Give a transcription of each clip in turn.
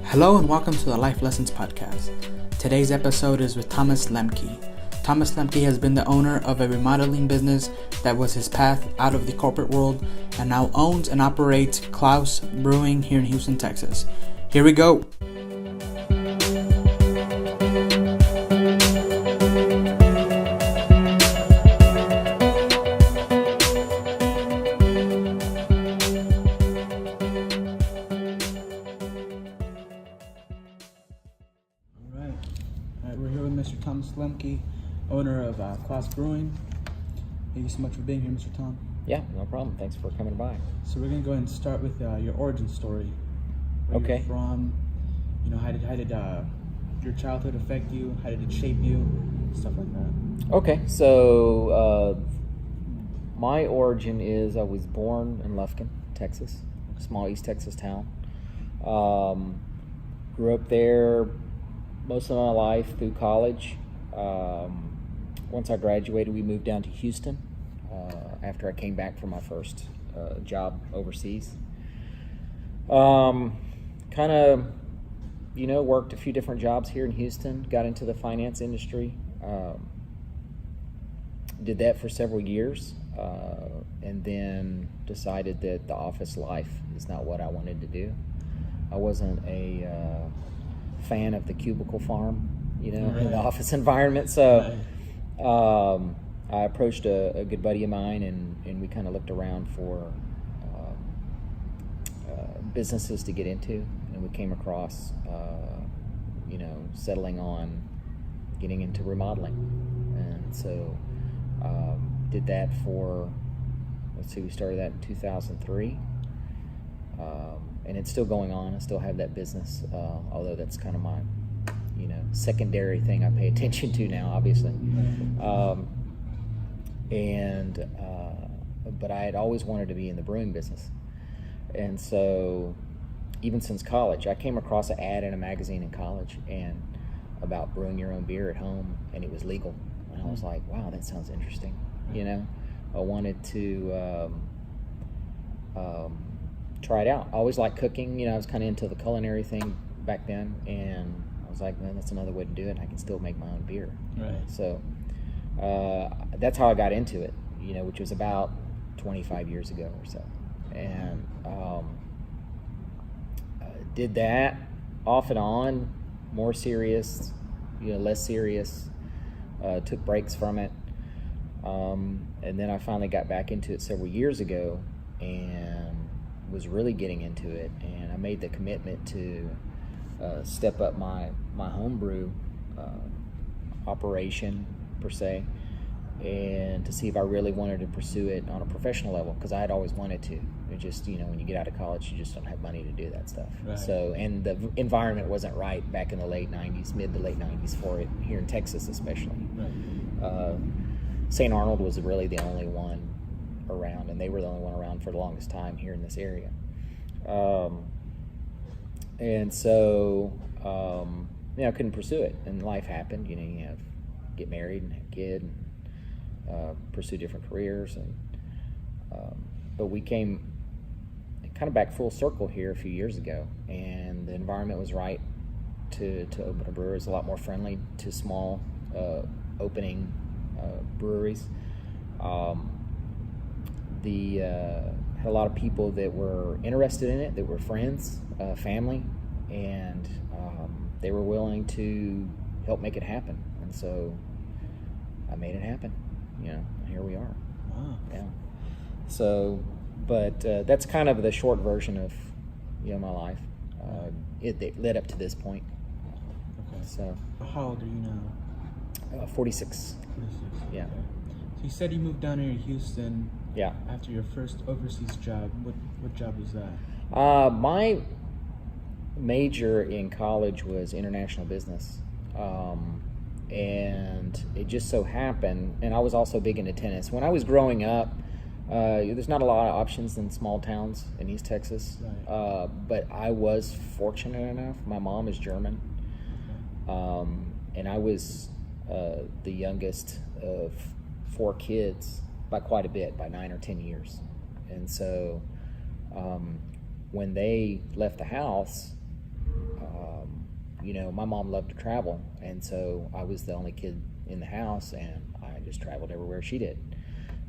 Hello and welcome to the Life Lessons Podcast. Today's episode is with Thomas Lemke. Thomas Lemke has been the owner of a remodeling business that was his path out of the corporate world and now owns and operates Klaus Brewing here in Houston, Texas. Here we go. All right, we're here with Mr. Thomas Lemke, owner of Klaus Brewing. Thank you so much for being here, Mr. Tom. Yeah, no problem. Thanks for coming by. So we're gonna go ahead and start with your origin story. Where Okay. you're from, how did your childhood affect you? How did it shape you? Stuff like that. Okay, so my origin is I was born in Lufkin, Texas, a small East Texas town. Grew up there most of my life through college. Once I graduated, we moved down to Houston after I came back from my first job overseas. Kind of, worked a few different jobs here in Houston, got into the finance industry, did that for several years, and then decided that the office life is not what I wanted to do. I wasn't a fan of the cubicle farm, in the office environment. So I approached a good buddy of mine, and we kind of looked around for businesses to get into, and we came across, settling on getting into remodeling. And so did that for, we started that in 2003. And it's still going on. I still have that business, although that's kind of my, secondary thing I pay attention to now, obviously. But I had always wanted to be in the brewing business. And so even since college, I came across an ad in a magazine in college and about brewing your own beer at home, and it was legal. And I was like, wow, that sounds interesting. I wanted to try it out. I always liked cooking. I was kind of into the culinary thing back then, and I was like, man, that's another way to do it. I can still make my own beer. Right. So that's how I got into it, which was about 25 years ago or so. And did that off and on, more serious, less serious, took breaks from it. And then I finally got back into it several years ago and was really getting into it. And I made the commitment to step up my homebrew operation, per se, and to see if I really wanted to pursue it on a professional level, because I had always wanted to. It just, when you get out of college, you just don't have money to do that stuff. Right. So, and the environment wasn't right back in the late 90s, mid to late 90s for it, here in Texas especially. Right. St. Arnold was really the only one around, and they were the only one around for the longest time here in this area. And so, I couldn't pursue it, and life happened. You get married and have a kid, and pursue different careers, and but we came kind of back full circle here a few years ago, and the environment was right to open a brewery. It's a lot more friendly to small opening breweries. Had a lot of people that were interested in it, that were friends, family, and they were willing to help make it happen. And so I made it happen. Here we are. Wow. Yeah. So, but that's kind of the short version of my life. It led up to this point. Okay. So. How old are you now? 46. 46. Yeah. Okay. So you said you moved down here to Houston. Yeah. After your first overseas job. What job was that? My major in college was international business. And it just so happened, and I was also big into tennis. When I was growing up, there's not a lot of options in small towns in East Texas. Right. But I was fortunate enough. My mom is German. And I was the youngest of 4 kids by quite a bit, by 9 or 10 years. And so when they left the house, my mom loved to travel, and so I was the only kid in the house, and I just traveled everywhere she did.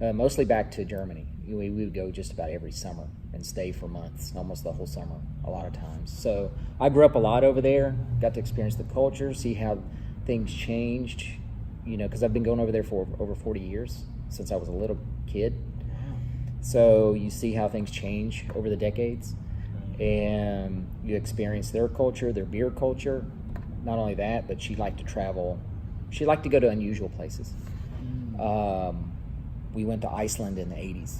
Mostly back to Germany. We would go just about every summer and stay for months, almost the whole summer, a lot of times. So I grew up a lot over there, got to experience the culture, see how things changed, because I've been going over there for over 40 years, since I was a little kid. So you see how things change over the decades, and you experience their culture, their beer culture. Not only that, but she liked to travel. She liked to go to unusual places. We went to Iceland in the 80s.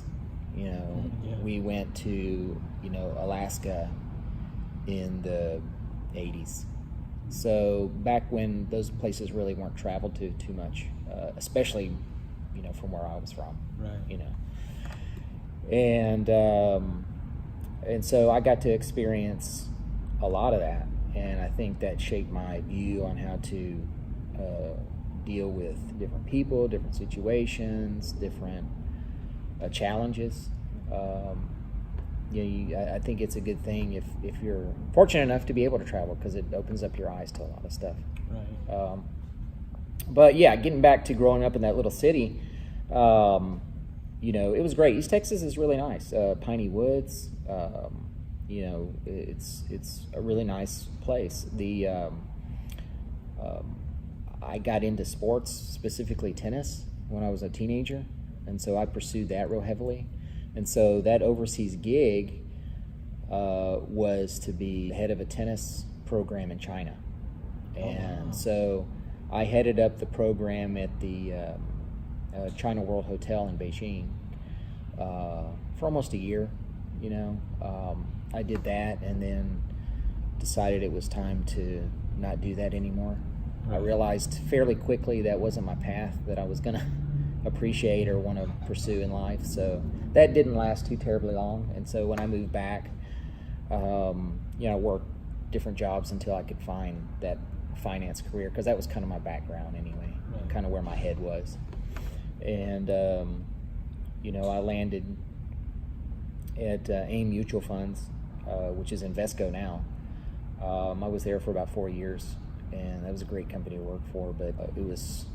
We went to, Alaska in the 80s. So back when those places really weren't traveled to too much, especially, from where I was from. Right. And so I got to experience a lot of that, and I think that shaped my view on how to deal with different people, different situations, different challenges. I think it's a good thing if you're fortunate enough to be able to travel, because it opens up your eyes to a lot of stuff. Right. But yeah, getting back to growing up in that little city, it was great. East Texas is really nice. Piney Woods, it's a really nice place. I got into sports, specifically tennis, when I was a teenager, and so I pursued that real heavily. And so that overseas gig was to be head of a tennis program in China. And so I headed up the program at the China World Hotel in Beijing for almost a year. I did that, and then decided it was time to not do that anymore. I realized fairly quickly that wasn't my path that I was going to appreciate or want to pursue in life. So that didn't last too terribly long. And so when I moved back, I worked different jobs until I could find that finance career, because that was kind of my background anyway, kind of where my head was. And, I landed at AIM Mutual Funds, which is Invesco now. I was there for about 4 years, and that was a great company to work for, but it was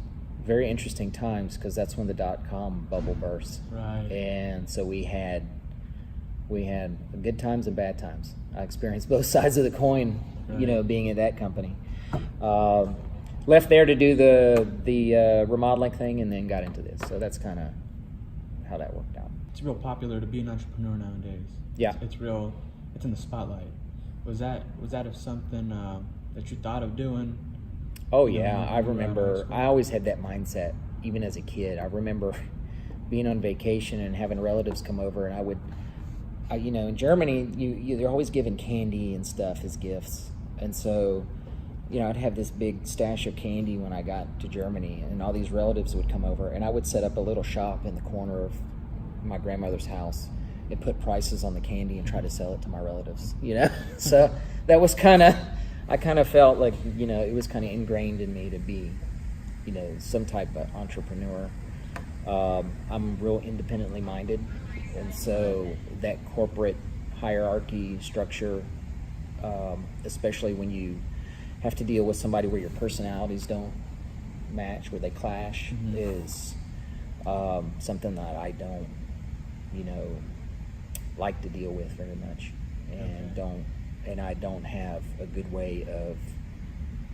very interesting times, because that's when the dot-com bubble burst. Right. And so we had good times and bad times. I experienced both sides of the coin, being at that company. Left there to do the remodeling thing, and then got into this. So that's kind of how that worked out. It's real popular to be an entrepreneur nowadays. Yeah. It's in the spotlight. Was that of something that you thought of doing? Oh yeah, I remember. I always had that mindset, even as a kid. I remember being on vacation and having relatives come over, and I would, in Germany, you're always given candy and stuff as gifts, and so, I'd have this big stash of candy when I got to Germany, and all these relatives would come over, and I would set up a little shop in the corner of my grandmother's house and put prices on the candy and try to sell it to my relatives. So that was I kind of felt like, it was kind of ingrained in me to be, some type of entrepreneur. I'm real independently minded, and so that corporate hierarchy structure, especially when you have to deal with somebody where your personalities don't match, where they clash, is something that I don't, like to deal with very much, and I don't have a good way of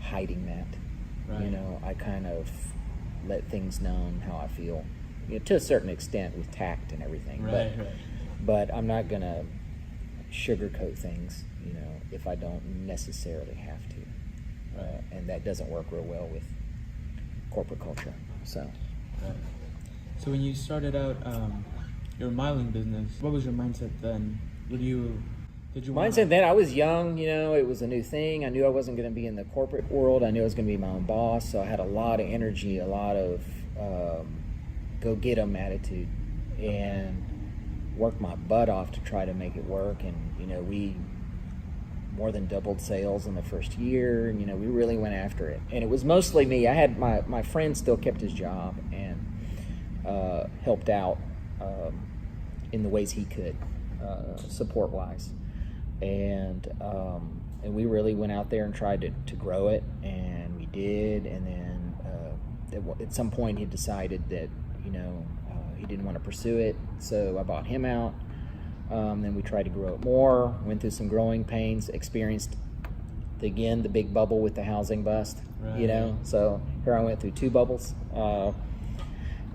hiding that. Right. I kind of let things known how I feel, to a certain extent, with tact and everything. Right. But I'm not gonna sugarcoat things, if I don't necessarily have to. Right. And that doesn't work real well with corporate culture. So. Right. So when you started out your remodeling business, what was your mindset then? Did you mindset then? I was young, it was a new thing. I knew I wasn't going to be in the corporate world. I knew I was going to be my own boss. So I had a lot of energy, a lot of go get 'em attitude, and worked my butt off to try to make it work. And we more than doubled sales in the first year. And we really went after it. And it was mostly me. I had my friend still kept his job and helped out in the ways he could, support wise. And we really went out there and tried to grow it, and we did. And then at some point he decided that he didn't want to pursue it, so I bought him out. Then we tried to grow it more, went through some growing pains, experienced the big bubble with the housing bust. Right. So here I went through 2 bubbles,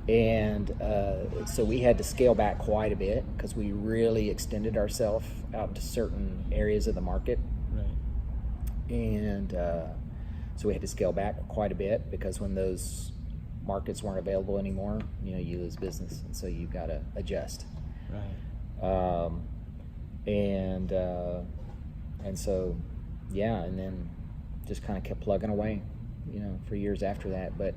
and so we had to scale back quite a bit because we really extended ourselves out to certain areas of the market. Right. And so we had to scale back quite a bit because when those markets weren't available anymore, you lose business, and so you've got to adjust. Right. And so and then just kind of kept plugging away, for years after that. But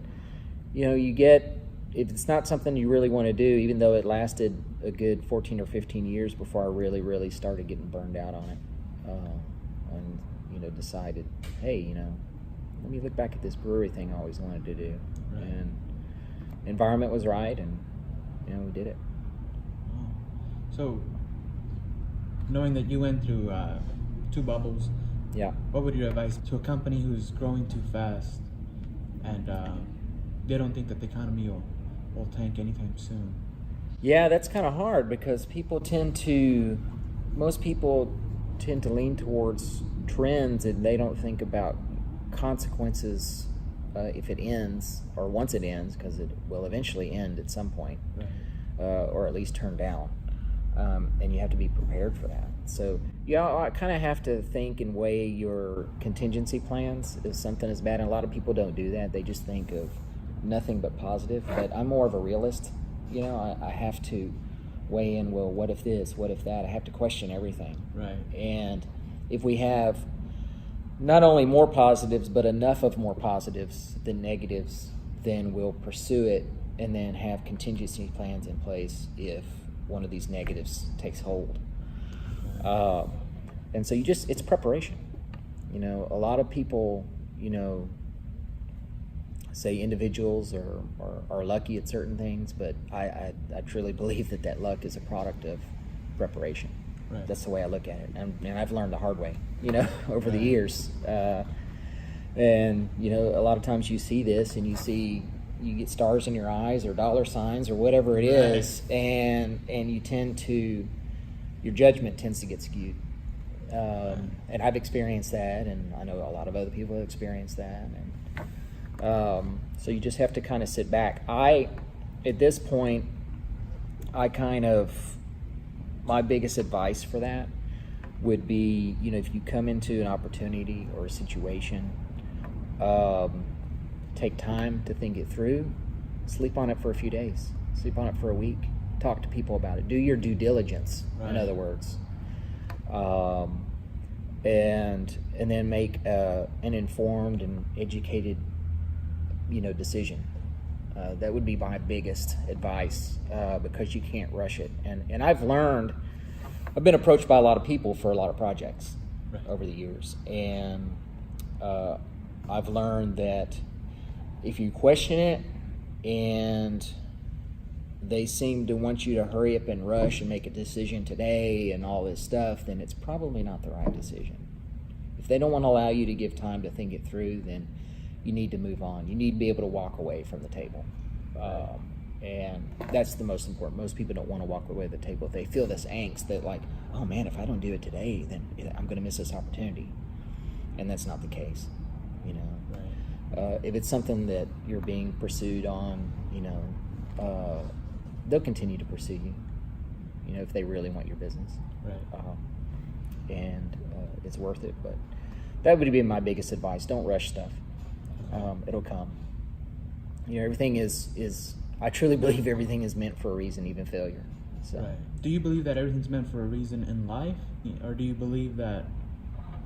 if it's not something you really want to do, even though it lasted a good 14 or 15 years before I really started getting burned out on it, and decided, hey, let me look back at this brewery thing I always wanted to do. Right. And the environment was right, and we did it. Oh. So knowing that you went through 2 bubbles, what would your advice to a company who's growing too fast and they don't think that the economy will tank anytime soon? Yeah, that's kind of hard because most people tend to lean towards trends, and they don't think about consequences if it ends, or once it ends, because it will eventually end at some point. Right. Or at least turn down. And you have to be prepared for that. So I kind of have to think and weigh your contingency plans if something is bad. And a lot of people don't do that. They just think of nothing but positive. But I'm more of a realist. I have to weigh in, well, what if this, what if that? I have to question everything. Right. And if we have not only more positives, but enough of more positives than negatives, then we'll pursue it and then have contingency plans in place if one of these negatives takes hold. And so it's preparation. A lot of people, say individuals are lucky at certain things, but I truly believe that luck is a product of preparation. Right. That's the way I look at it. And I've learned the hard way, over the years. And, a lot of times you see this and you get stars in your eyes or dollar signs or whatever it is, and your judgment tends to get skewed. And I've experienced that, and I know a lot of other people have experienced that. And so you just have to kind of sit back. At this point, my biggest advice for that would be, if you come into an opportunity or a situation, take time to think it through, sleep on it for a few days, sleep on it for a week, talk to people about it, do your due diligence, in other words, and then make an informed and educated, decision. That would be my biggest advice, because you can't rush it. And I've been approached by a lot of people for a lot of projects over the years, and I've learned that if you question it and they seem to want you to hurry up and rush and make a decision today and all this stuff, then it's probably not the right decision. If they don't want to allow you to give time to think it through, then you need to move on. You need to be able to walk away from the table. And that's the most important. Most people don't want to walk away from the table. They feel this angst that, like, oh man, if I don't do it today, then I'm going to miss this opportunity. And that's not the case, if it's something that you're being pursued on, they'll continue to pursue you, if they really want your business. And it's worth it. But that would be my biggest advice. Don't rush stuff. It'll come. Everything is I truly believe everything is meant for a reason, even failure. So. Right. Do you believe that everything's meant for a reason in life? Or do you believe that,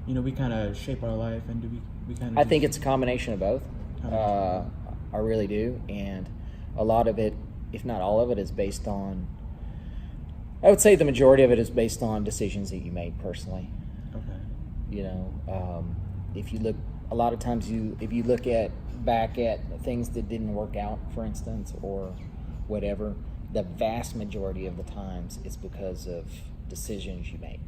we kind of shape our life, and do we kind of... I think it's a combination of both. I really do. And a lot of it, if not all of it, is based on... I would say the majority of it is based on decisions that you made personally. Okay. If you look... A lot of times if you look back at things that didn't work out, for instance, or whatever, the vast majority of the times it's because of decisions you made.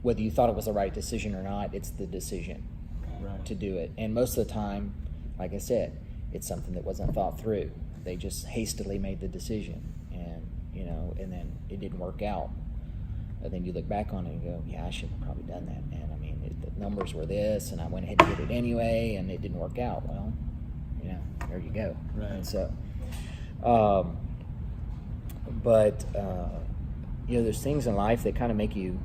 whether you thought it was the right decision or not, it's the decision Right. to do it. And most of the time, like I said, it's something that wasn't thought through. They just hastily made the decision, and and then it didn't work out. And then you look back on it and go, yeah, I should have probably done that, man. I mean, the numbers were this, and I went ahead and did it anyway, and it didn't work out. Well, there you go. Right. And so, there's things in life that kind of make you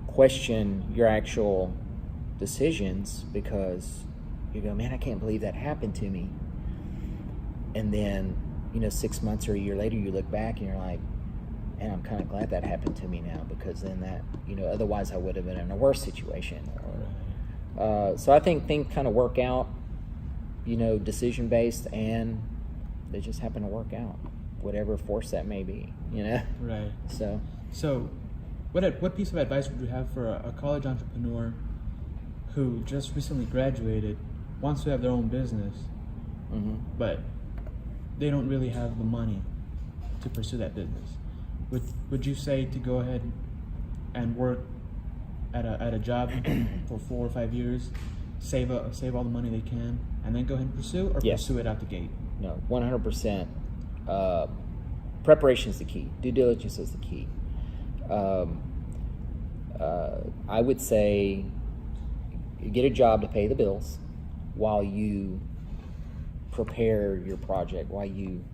question your actual decisions, because you go, man, I can't believe that happened to me. And then 6 months or a year later, you look back and you're like, man, I'm kind of glad that happened to me now, because then that otherwise I would have been in a worse situation. So I think things kind of work out, decision based, and they just happen to work out, whatever force that may be. Right. So what piece of advice would you have for a college entrepreneur who just recently graduated, wants to have their own business, but they don't really have the money to pursue that business? Would you say to go ahead and work at a job for 4 or 5 years, save all the money they can, and then go ahead and pursue, or Yes. pursue it out the gate? No, 100%. Preparation is the key. Due diligence is the key. I would say get a job to pay the bills while you prepare your project, while you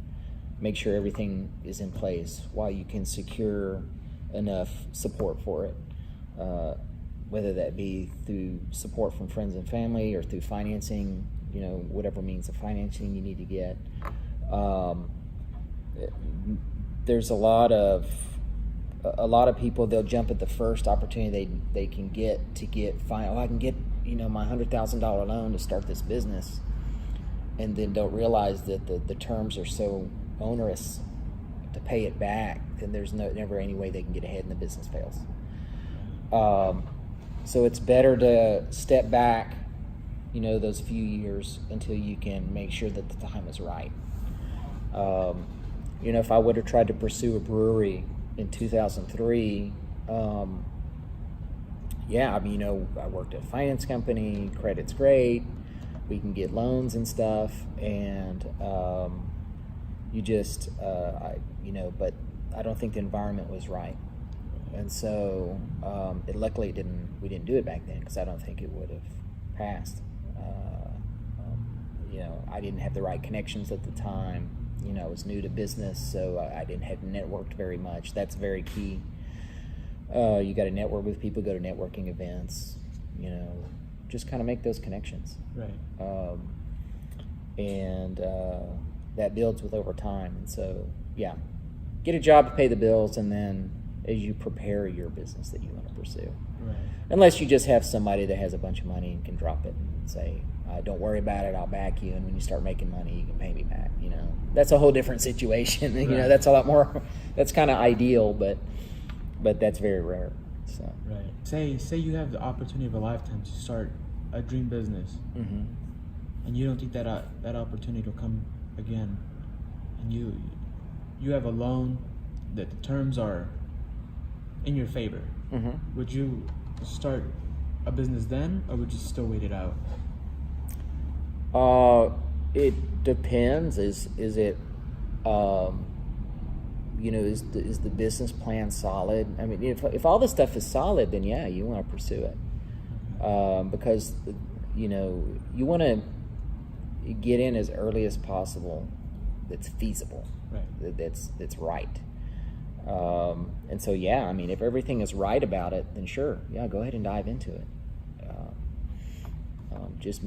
make sure everything is in place, while you can secure enough support for it, whether that be through support from friends and family or through financing, whatever means of financing you need to get. There's a lot of people, they'll jump at the first opportunity they can get I can get my $100,000 loan to start this business, and then don't realize that the terms are so onerous to pay it back, then there's never any way they can get ahead and the business fails. So it's better to step back, those few years until you can make sure that the time is right. If I would have tried to pursue a brewery in 2003, I worked at a finance company, credit's great, we can get loans and stuff, and but I don't think the environment was right. And so luckily we didn't do it back then, because I don't think it would have passed. I didn't have the right connections at the time. I was new to business, so I hadn't networked very much. That's very key. You got to network with people, go to networking events, just kind of make those connections. Right. That builds with over time. And so, get a job to pay the bills, and then as you prepare your business that you want to pursue. Right. Unless you just have somebody that has a bunch of money and can drop it and say, don't worry about it, I'll back you, and when you start making money, you can pay me back. That's a whole different situation. Right. That's a lot more, that's kind of ideal, but that's very rare. So. Right. Say you have the opportunity of a lifetime to start a dream business, and you don't think that opportunity will come again, and you have a loan that the terms are in your favor. Would you start a business then, or would you still wait it out? It depends. Is it is the business plan solid? I mean, if all this stuff is solid, then you want to pursue it, because you want to get in as early as possible. That's feasible. Right. That's right. And so if everything is right about it, then sure, go ahead and dive into it. Just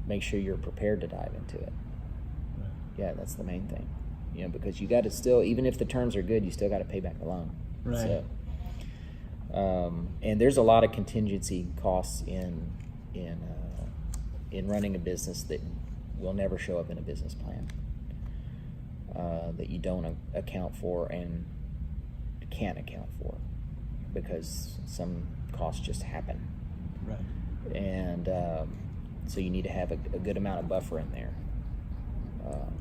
make sure you're prepared to dive into it. Right. Yeah, that's the main thing. Because you got to still, even if the terms are good, you still got to pay back the loan. Right. So, and there's a lot of contingency costs in running a business that will never show up in a business plan, that you don't account for and can't account for, because some costs just happen. Right. And so you need to have a good amount of buffer in there.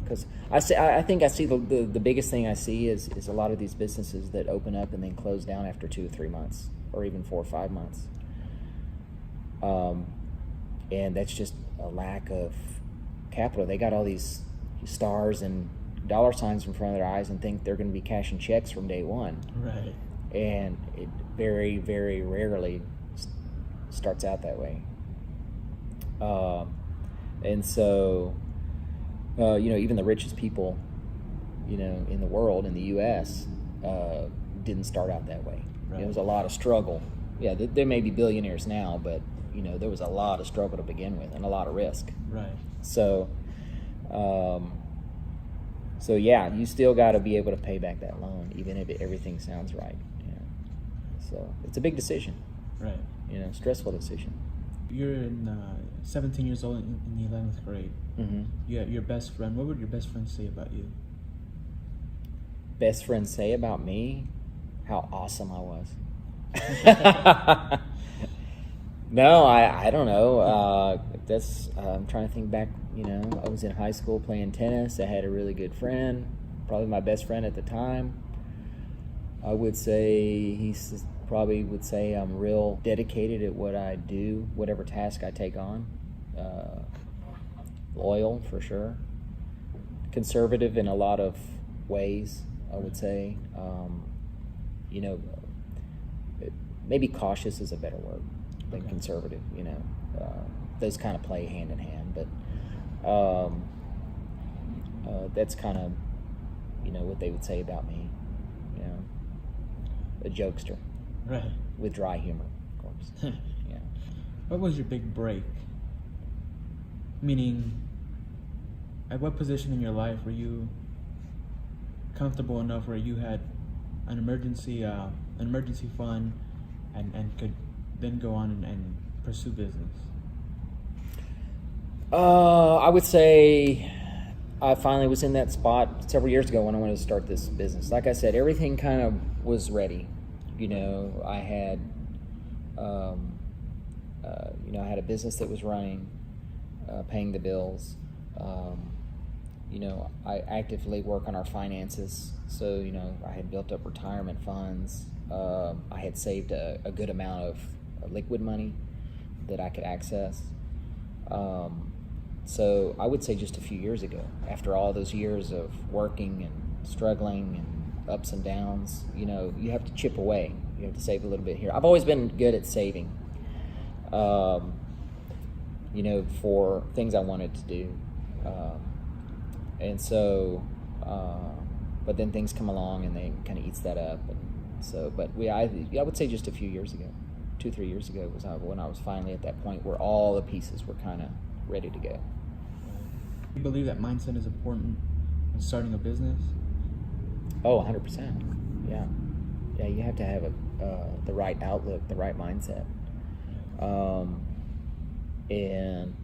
Because I think I see the biggest thing I see is a lot of these businesses that open up and then close down after 2 or 3 months, or even 4 or 5 months. And that's just a lack of capital. They got all these stars and dollar signs in front of their eyes and think they're going to be cashing checks from day one. Right. And it very, very rarely starts out that way. And so, even the richest people, in the world, in the U.S., didn't start out that way. Right. It was a lot of struggle. Yeah, there may be billionaires now, but, there was a lot of struggle to begin with and a lot of risk. Right. So, yeah, you still got to be able to pay back that loan, even if everything sounds right. So it's a big decision. Right. Stressful decision. You're 17 years old in the 11th grade. Mm-hmm. You have your best friend. What would your best friend say about you? Best friend say about me? How awesome I was. No, I don't know. I'm trying to think back. I was in high school playing tennis. I had a really good friend, probably my best friend at the time. I would say probably would say I'm real dedicated at what I do, whatever task I take on. Loyal for sure. Conservative in a lot of ways, I would say. Maybe cautious is a better word than conservative. Those kind of play hand in hand, but that's kind of what they would say about me. A jokester. Right. With dry humor, of course. Yeah. What was your big break? Meaning, at what position in your life were you comfortable enough where you had an emergency fund and could then go on and pursue business? I would say I finally was in that spot several years ago when I wanted to start this business. Like I said, everything kind of was ready. I had, I had a business that was running, paying the bills. I actively work on our finances. So, I had built up retirement funds. I had saved a good amount of liquid money that I could access. So I would say just a few years ago, after all those years of working and struggling and ups and downs, you have to chip away. You have to save a little bit here. I've always been good at saving, for things I wanted to do. And so, but then things come along and they kind of eats that up. And so, but I would say just a few years ago, 2-3 years ago was when I was finally at that point where all the pieces were kind of ready to go. You believe that mindset is important in starting a business? Oh, 100%. Yeah. Yeah, you have to have the right outlook, the right mindset. And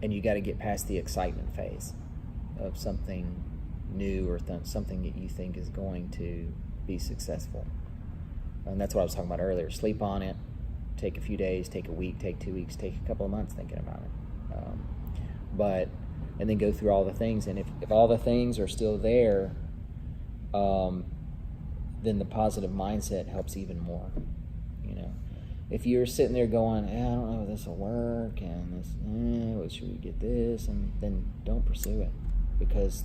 you got to get past the excitement phase of something new or something that you think is going to be successful. And that's what I was talking about earlier. Sleep on it, take a few days, take a week, take 2 weeks, take a couple of months thinking about it. And then go through all the things. And if all the things are still there, then the positive mindset helps even more. If you're sitting there going, I don't know if this will work, and this, should we get this, and then don't pursue it, because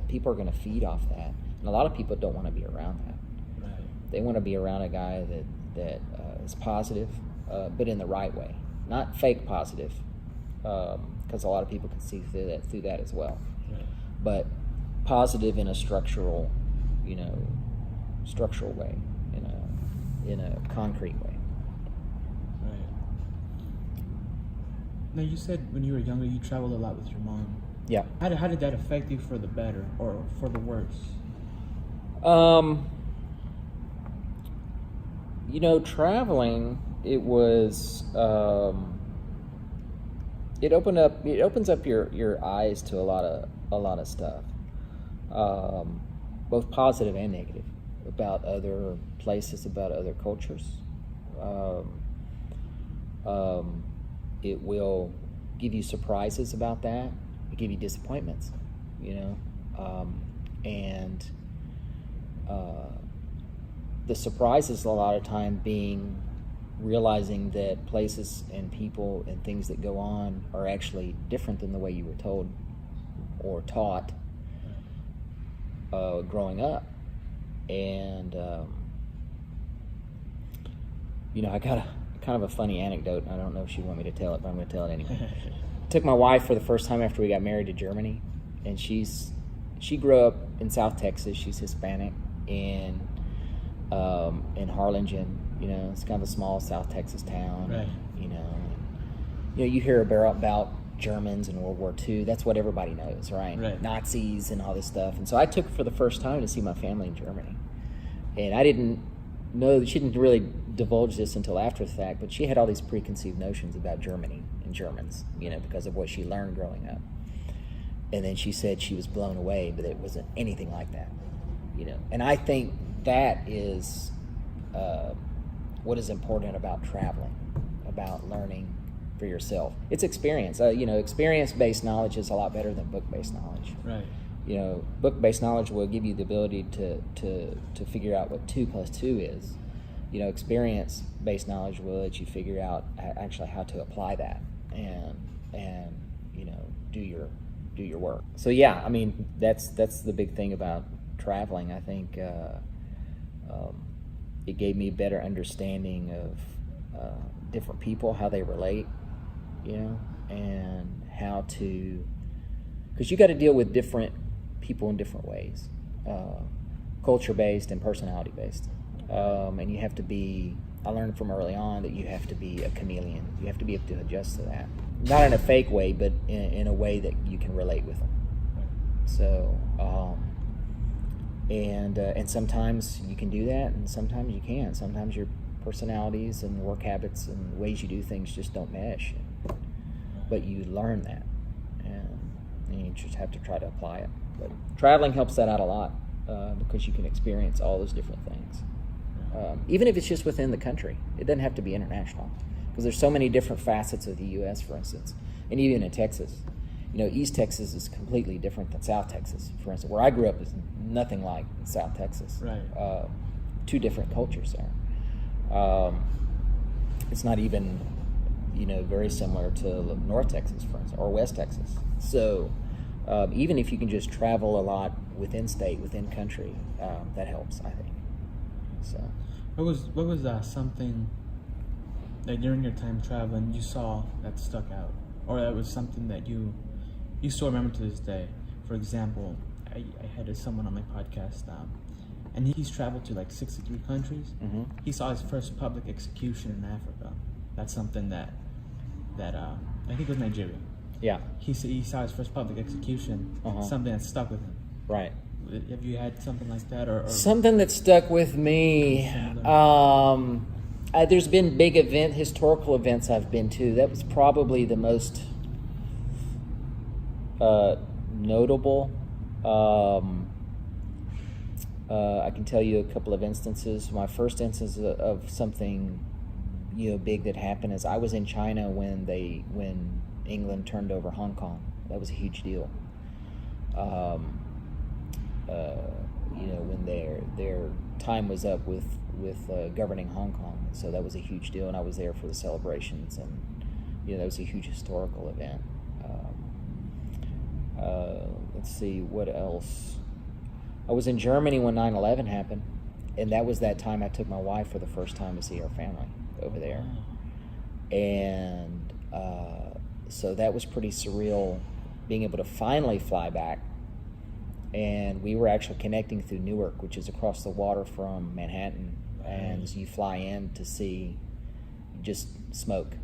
people are gonna feed off that, and a lot of people don't want to be around that. Right. They want to be around a guy that is positive, but in the right way, not fake positive, because a lot of people can see through that as well. Right. But positive in a structural way, in a concrete way. Right. Now, you said when you were younger you traveled a lot with your mom. Yeah. How did that affect you for the better or for the worse? Traveling, it was it opens up your eyes to a lot of stuff, both positive and negative, about other places, about other cultures. It will give you surprises about that. It give you disappointments, and the surprises a lot of time being realizing that places and people and things that go on are actually different than the way you were told or taught growing up. And I got a kind of a funny anecdote. I don't know if she'd want me to tell it, but I'm going to tell it anyway. I took my wife for the first time after we got married to Germany, and she grew up in South Texas. She's Hispanic in Harlingen. It's kind of a small South Texas town. Right. You hear about Germans in World War II. That's what everybody knows, right? Right. Nazis and all this stuff. And so I took her for the first time to see my family in Germany, and I didn't know that she didn't really divulge this until after the fact, but she had all these preconceived notions about Germany and Germans, because of what she learned growing up. And then she said she was blown away, but it wasn't anything like that, And I think that is what is important about traveling, about learning for yourself. It's experience. Experience-based knowledge is a lot better than book-based knowledge. Right. Book-based knowledge will give you the ability to figure out what 2 + 2 is. Experience-based knowledge will let you figure out actually how to apply that and do your work. So yeah, I mean that's the big thing about traveling. I think it gave me a better understanding of different people, how they relate, and how to, because you got to deal with different people in different ways, culture-based and personality-based. And you have to be, I learned from early on that you have to be a chameleon. You have to be able to adjust to that. Not in a fake way, but in a way that you can relate with them. So, and sometimes you can do that, and sometimes you can't. Sometimes your personalities and work habits and ways you do things just don't mesh. But you learn that, and you just have to try to apply it. But traveling helps that out a lot, because you can experience all those different things. Even if it's just within the country, it doesn't have to be international, because there's so many different facets of the U.S., for instance, and even in Texas. East Texas is completely different than South Texas, for instance. Where I grew up is nothing like South Texas. Right. 2 different cultures there. It's not even, very similar to North Texas, for instance, or West Texas. So even if you can just travel a lot within state, within country, that helps, I think. So, what was something that during your time traveling you saw that stuck out, or that was something that you still remember to this day? For example, I had someone on my podcast, and he's traveled to like 63 countries. Mm-hmm. He saw his first public execution in Africa. That's something that I think it was Nigeria. Yeah. He saw his first public execution. Something that stuck with him. Right. Have you had something like that, or something that stuck with me? There's been big historical events I've been to. That was probably the most notable. I can tell you a couple of instances. My first instance of something, big that happened is I was in China when England turned over Hong Kong. That was a huge deal. When their time was up with governing Hong Kong, so that was a huge deal, and I was there for the celebrations, and that was a huge historical event. Let's see, what else? I was in Germany when 9/11 happened, and that was that time I took my wife for the first time to see our family over there. And so that was pretty surreal, being able to finally fly back. And we were actually connecting through Newark, which is across the water from Manhattan. And you fly in to see just smoke,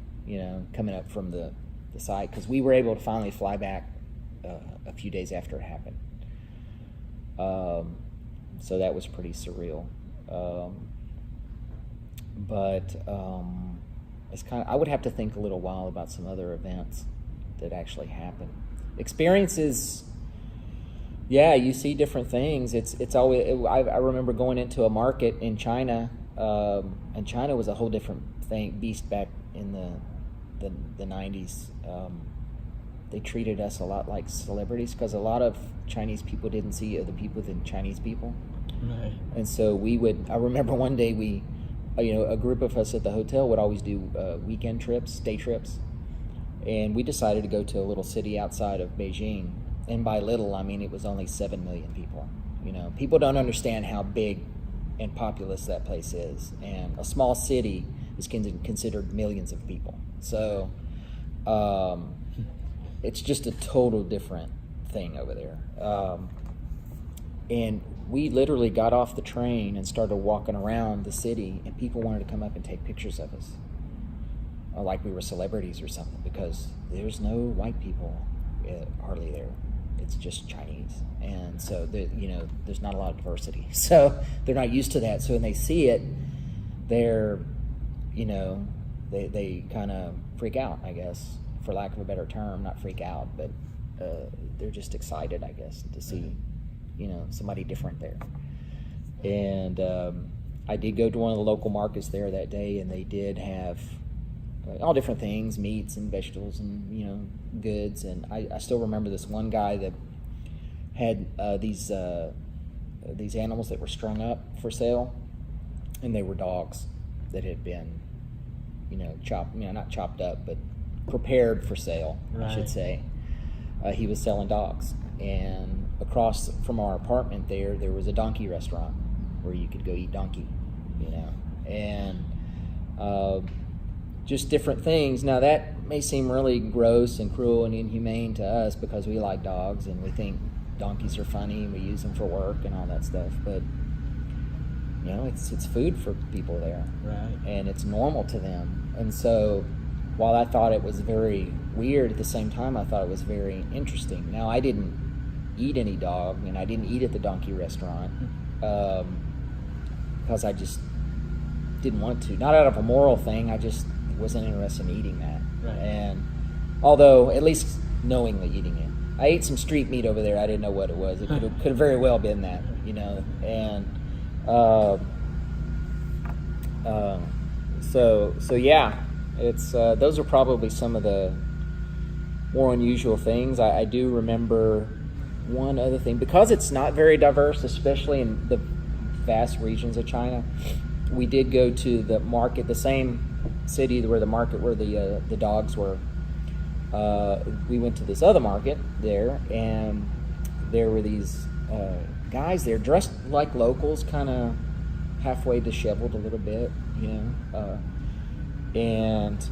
coming up from the site, because we were able to finally fly back a few days after it happened. So that was pretty surreal. But it's I would have to think a little while about some other events that actually happened. Experiences, yeah, you see different things. It's always. I remember going into a market in China, and China was a whole different beast back in the 90s. They treated us a lot like celebrities, because a lot of Chinese people didn't see other people than Chinese people. Right. And so I remember one day we a group of us at the hotel would always do weekend trips, day trips, and we decided to go to a little city outside of Beijing. And by little, I mean it was only 7 million people. People don't understand how big and populous that place is, and a small city is considered millions of people. So it's just a total different thing over there. And we literally got off the train and started walking around the city, and people wanted to come up and take pictures of us, like we were celebrities or something, because there's no white people hardly there. It's just Chinese, and so there's not a lot of diversity. So they're not used to that. So when they see it, they're, they kind of freak out, I guess, for lack of a better term. Not freak out, but they're just excited, I guess, to see, somebody different there. And I did go to one of the local markets there that day, and they did have all different things, meats and vegetables and, goods. And I still remember this one guy that had these animals that were strung up for sale, and they were dogs that had been, not chopped up, but prepared for sale, right. I should say. He was selling dogs. And across from our apartment there was a donkey restaurant where you could go eat donkey, and just different things. Now that may seem really gross and cruel and inhumane to us because we like dogs and we think donkeys are funny and we use them for work and all that stuff, but it's food for people there, right? And it's normal to them. And so while I thought it was very weird, at the same time I thought it was very interesting. Now I didn't eat any dog, and I didn't eat at the donkey restaurant because I just didn't want to. Not out of a moral thing, I just wasn't interested in eating that. Right. And although at least knowingly eating it, I ate some street meat over there. I didn't know what it was. It could have very well been that, And so yeah, it's those are probably some of the more unusual things. I do remember one other thing, because it's not very diverse, especially in the vast regions of China. We did go to the market, the same city where the dogs were. We went to this other market there, and there were these guys there dressed like locals, kind of halfway disheveled a little bit, and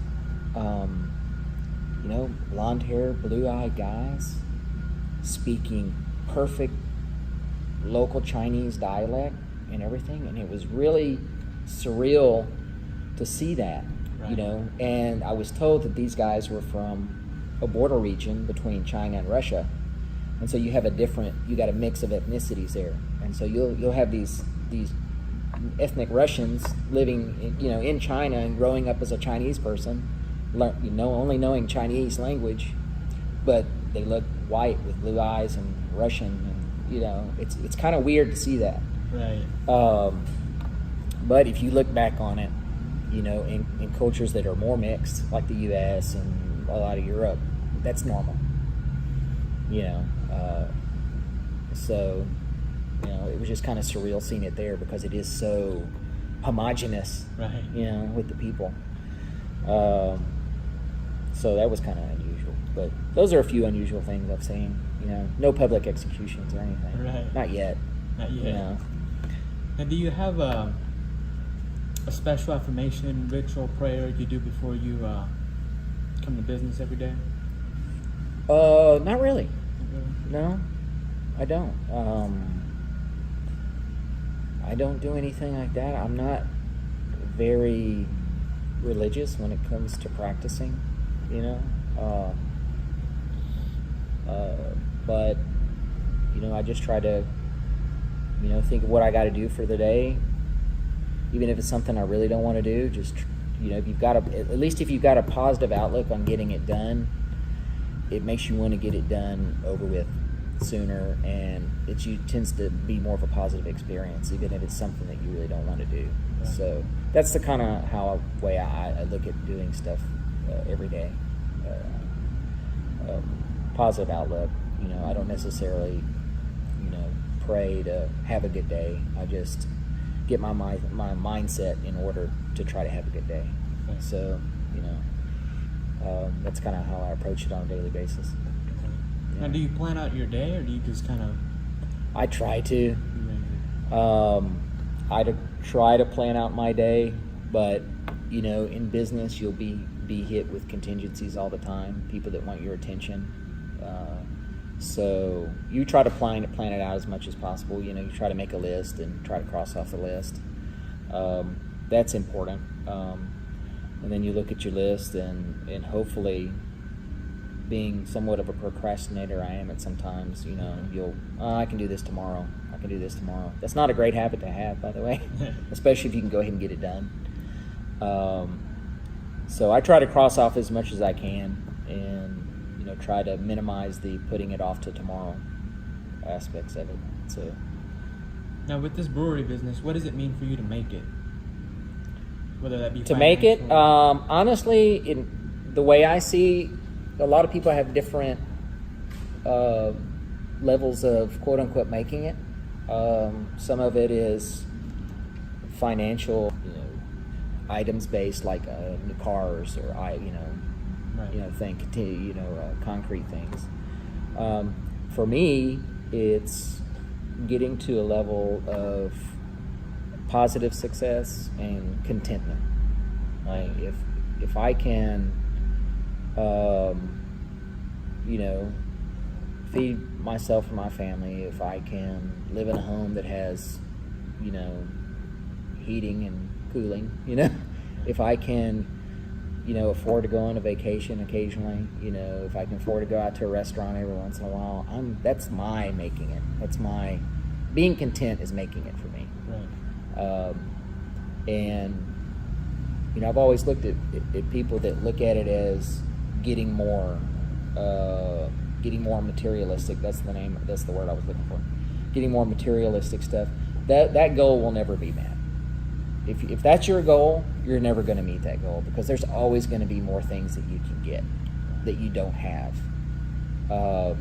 blonde hair, blue-eyed guys speaking perfect local Chinese dialect and everything, and it was really surreal to see that, right. And I was told that these guys were from a border region between China and Russia, and so you got a mix of ethnicities there, and so you'll have these ethnic Russians living in China and growing up as a Chinese person, only knowing Chinese language, but they look white with blue eyes and Russian, and it's kind of weird to see that. Right. But if you look back on it, in cultures that are more mixed, like the U.S. and a lot of Europe, that's normal. So it was just kind of surreal seeing it there because it is so homogenous, right? With the people. So that was kind of unusual. But those are a few unusual things I've seen. No public executions or anything. Right. Not yet. Not yet. And do you have a special affirmation, ritual, prayer you do before you come to business every day? Not really. No, I don't. I don't do anything like that. I'm not very religious when it comes to practicing, but I just try to think of what I got to do for the day, even if it's something I really don't want to do. Just if you've got if you've got a positive outlook on getting it done, it makes you want to get it done over with sooner, and it tends to be more of a positive experience, even if it's something that you really don't want to do. Right. So that's the kind of way I look at doing stuff every day. Positive outlook. I don't necessarily pray to have a good day. I just get my mindset in order to try to have a good day. Okay. So, that's kind of how I approach it on a daily basis. Okay. Yeah. Now, do you plan out your day, or do you just kind of? I try to. I try to plan out my day, but in business you'll be hit with contingencies all the time. People that want your attention. So you try to plan it out as much as possible. You try to make a list and try to cross off the list. That's important. And then you look at your list and hopefully, being somewhat of a procrastinator I am at sometimes, I can do this tomorrow. I can do this tomorrow. That's not a great habit to have, by the way, especially if you can go ahead and get it done. So I try to cross off as much as I can and, try to minimize the putting it off to tomorrow aspects of it. So now, with this brewery business, what does it mean for you to make it? Whether that be to make it, honestly, in the way I see, a lot of people have different levels of quote unquote making it. Some of it is financial, items based, like new cars or right. Concrete things. For me, it's getting to a level of positive success and contentment. Like if I can, feed myself and my family, if I can live in a home that has, heating and cooling, if I can, afford to go on a vacation occasionally, if I can afford to go out to a restaurant every once in a while, that's my making it. That's my being content is making it for me. Right. And I've always looked at people that look at it as getting more materialistic. That's the word I was looking for. Getting more materialistic stuff. That goal will never be met. If that's your goal, you're never going to meet that goal, because there's always going to be more things that you can get that you don't have. I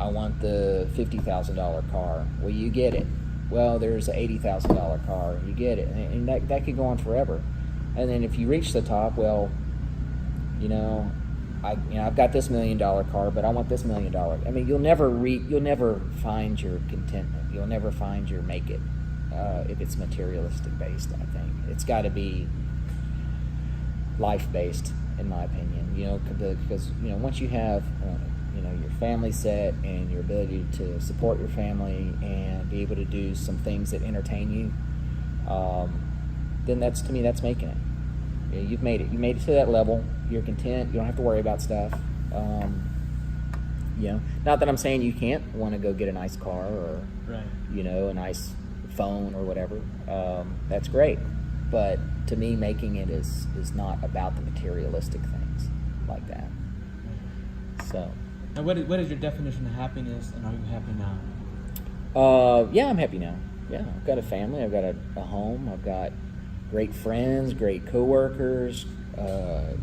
want the $50,000 car. Well, you get it. Well, there's an $80,000 car. You get it, and that could go on forever. And then if you reach the top, well, I've got this $1 million car, but I want this $1 million. I mean, you'll never find your contentment. You'll never find your make it if it's materialistic based. I think it's got to be life based, in my opinion. Because once you have your family set and your ability to support your family and be able to do some things that entertain you, then that's making it. You've made it. You made it to that level. You're content. You don't have to worry about stuff. Not that I'm saying you can't want to go get a nice car or right. A nice phone or whatever. That's great. But to me, making it is not about the materialistic things like that. So. Now, what is your definition of happiness, and are you happy now? Yeah, I'm happy now. Yeah, I've got a family. I've got a home. I've got great friends, great coworkers,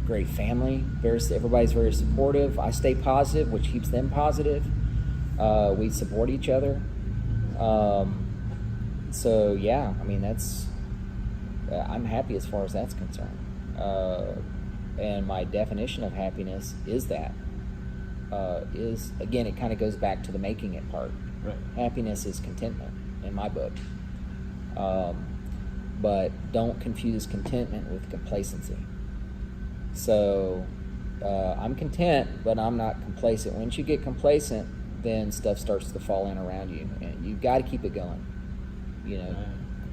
great family. Everybody's very supportive. I stay positive, which keeps them positive. We support each other. So yeah, I mean I'm happy as far as that's concerned. And my definition of happiness is that. Again, it kind of goes back to the making it part. Right. Happiness is contentment in my book. But don't confuse contentment with complacency. So I'm content, but I'm not complacent. Once you get complacent, then stuff starts to fall in around you, and you've got to keep it going.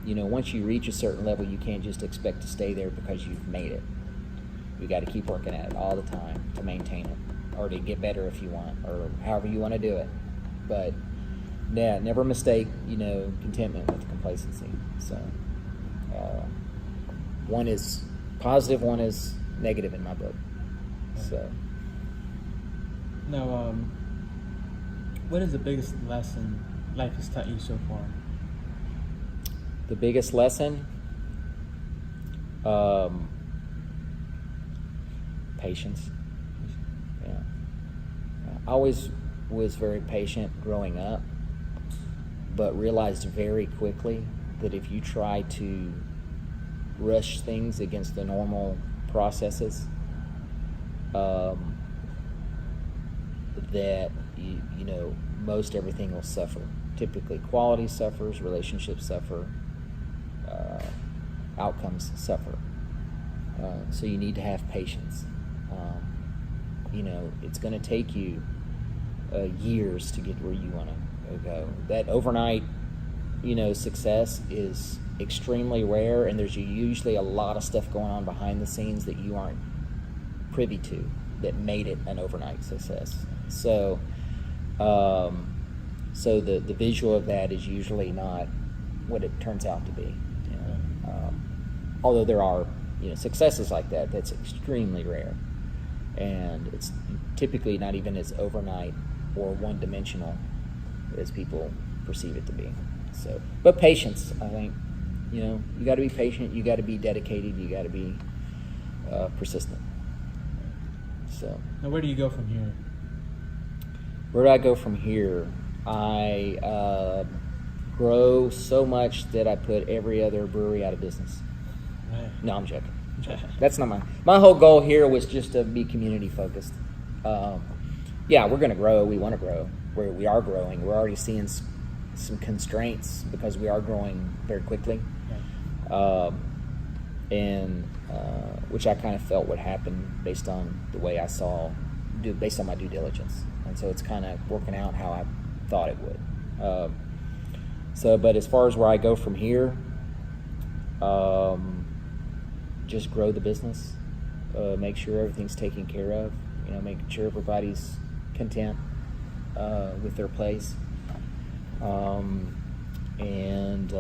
Once you reach a certain level, you can't just expect to stay there because you've made it. You got to keep working at it all the time to maintain it, or to get better if you want, or however you want to do it. But yeah, never mistake, contentment with complacency. So one is positive, one is negative in my book. So now, what is the biggest lesson life has taught you so far? The biggest lesson, patience. Yeah, I always was very patient growing up, but realized very quickly that if you try to rush things against the normal processes, that you know, most everything will suffer. Typically quality suffers, relationships suffer, outcomes suffer. So you need to have patience. You know, it's going to take you years to get where you want to go. That overnight, you know, success is extremely rare, and there's usually a lot of stuff going on behind the scenes that you aren't privy to that made it an overnight success. So, so the visual of that is usually not what it turns out to be. You know? Although there are, you know, successes like that, that's extremely rare, and it's typically not even as overnight or one-dimensional as people perceive it to be. So, but patience, I think, you know, you got to be patient, you got to be dedicated, you got to be persistent. So, now where do you go from here? Where do I go from here? I grow so much that I put every other brewery out of business. Right. No, I'm joking. That's not my whole goal here was just to be community focused. Yeah, we're going to grow. We want to grow. We are growing. We're already seeing some constraints because we are growing very quickly, and which I kind of felt would happen based on the way I saw, based on my due diligence, and so it's kind of working out how I thought it would. So, but as far as where I go from here, just grow the business, make sure everything's taken care of, you know, making sure everybody's content with their place, and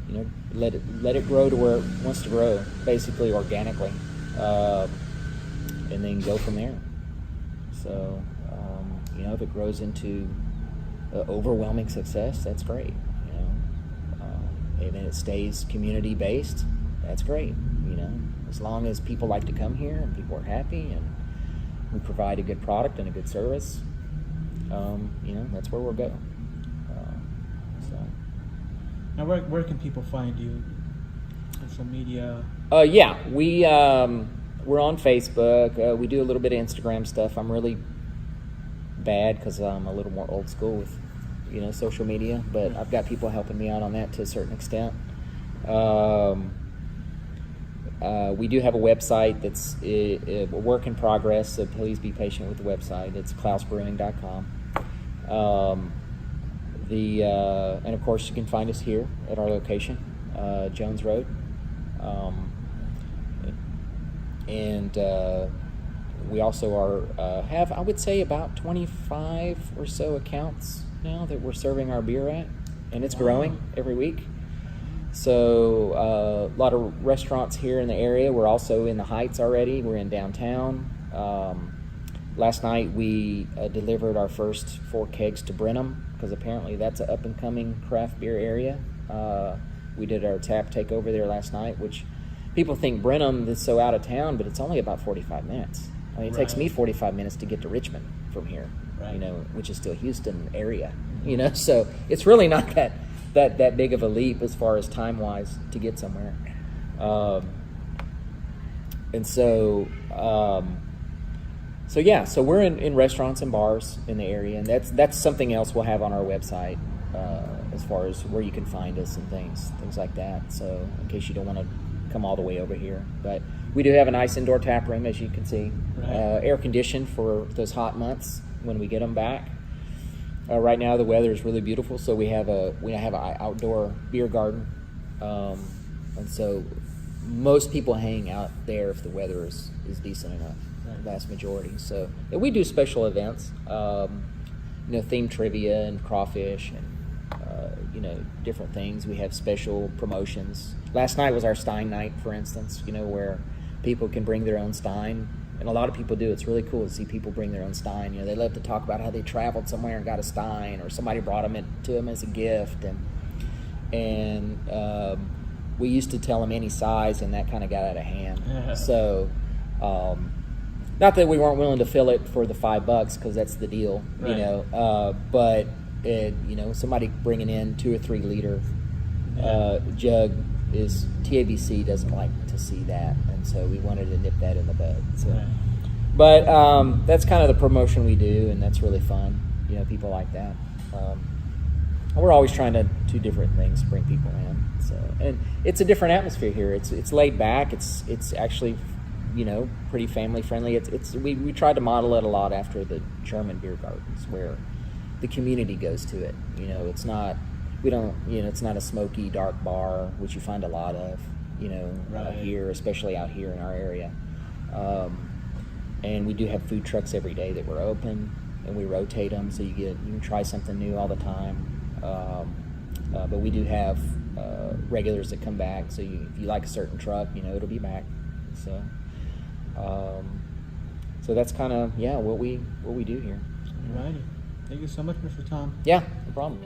you know, let it grow to where it wants to grow, basically organically, and then go from there. So you know, if it grows into overwhelming success, that's great. You know, and then it stays community based, that's great. You know, as long as people like to come here and people are happy and we provide a good product and a good service, you know, that's where we'll go. So. Now, where can people find you? Social media? Yeah, we're on Facebook. We do a little bit of Instagram stuff. I'm really bad because I'm a little more old school with, you know, social media, but I've got people helping me out on that to a certain extent. We do have a website that's a work in progress, so please be patient with the website. It's klausbrewing.com. And of course you can find us here at our location, Jones Road. We also have, I would say, about 25 or so accounts now that we're serving our beer at, and it's growing every week. So a lot of restaurants here in the area. We're also in the Heights already. We're in downtown. Last night we delivered our first 4 kegs to Brenham, because apparently that's an up-and-coming craft beer area. We did our tap takeover there last night, which people think Brenham is so out of town, but it's only about 45 minutes. I mean, it takes me 45 minutes to get to Richmond from here, you know, which is still Houston area, you know, so it's really not that big of a leap as far as time-wise to get somewhere. And so, so we're in restaurants and bars in the area, and that's something else we'll have on our website as far as where you can find us and things like that. So in case you don't want to come all the way over here, but we do have a nice indoor tap room, as you can see, air conditioned for those hot months when we get them back. Right now the weather is really beautiful, so we have an outdoor beer garden, and so most people hang out there if the weather is decent enough, the vast majority. So we do special events, you know, themed trivia and crawfish and you know, different things. We have special promotions. Last night was our Stein night, for instance, you know, where people can bring their own Stein, and a lot of people do. It's really cool to see people bring their own Stein. You know, they love to talk about how they traveled somewhere and got a Stein, or somebody brought them to them as a gift, and we used to tell them any size, and that kind of got out of hand. So not that we weren't willing to fill it for the $5, because that's the deal, you know, but you know, somebody bringing in 2 or 3 liter jug is TABC doesn't like to see that, and so we wanted to nip that in the bud. So. Right. But that's kind of the promotion we do, and that's really fun. You know, people like that. We're always trying to do different things to bring people in. So, and it's a different atmosphere here. It's laid back. It's actually, you know, pretty family friendly. We tried to model it a lot after the German beer gardens, where the community goes to it. You know, it's not a smoky, dark bar, which you find a lot of, you know, Right. here, especially out here in our area. And we do have food trucks every day that we're open, and we rotate them, so you can try something new all the time. But we do have regulars that come back, so if you like a certain truck, you know, it'll be back. So, so that's kind of what we do here. Alrighty. Thank you so much, Mr. Tom. Yeah, no problem.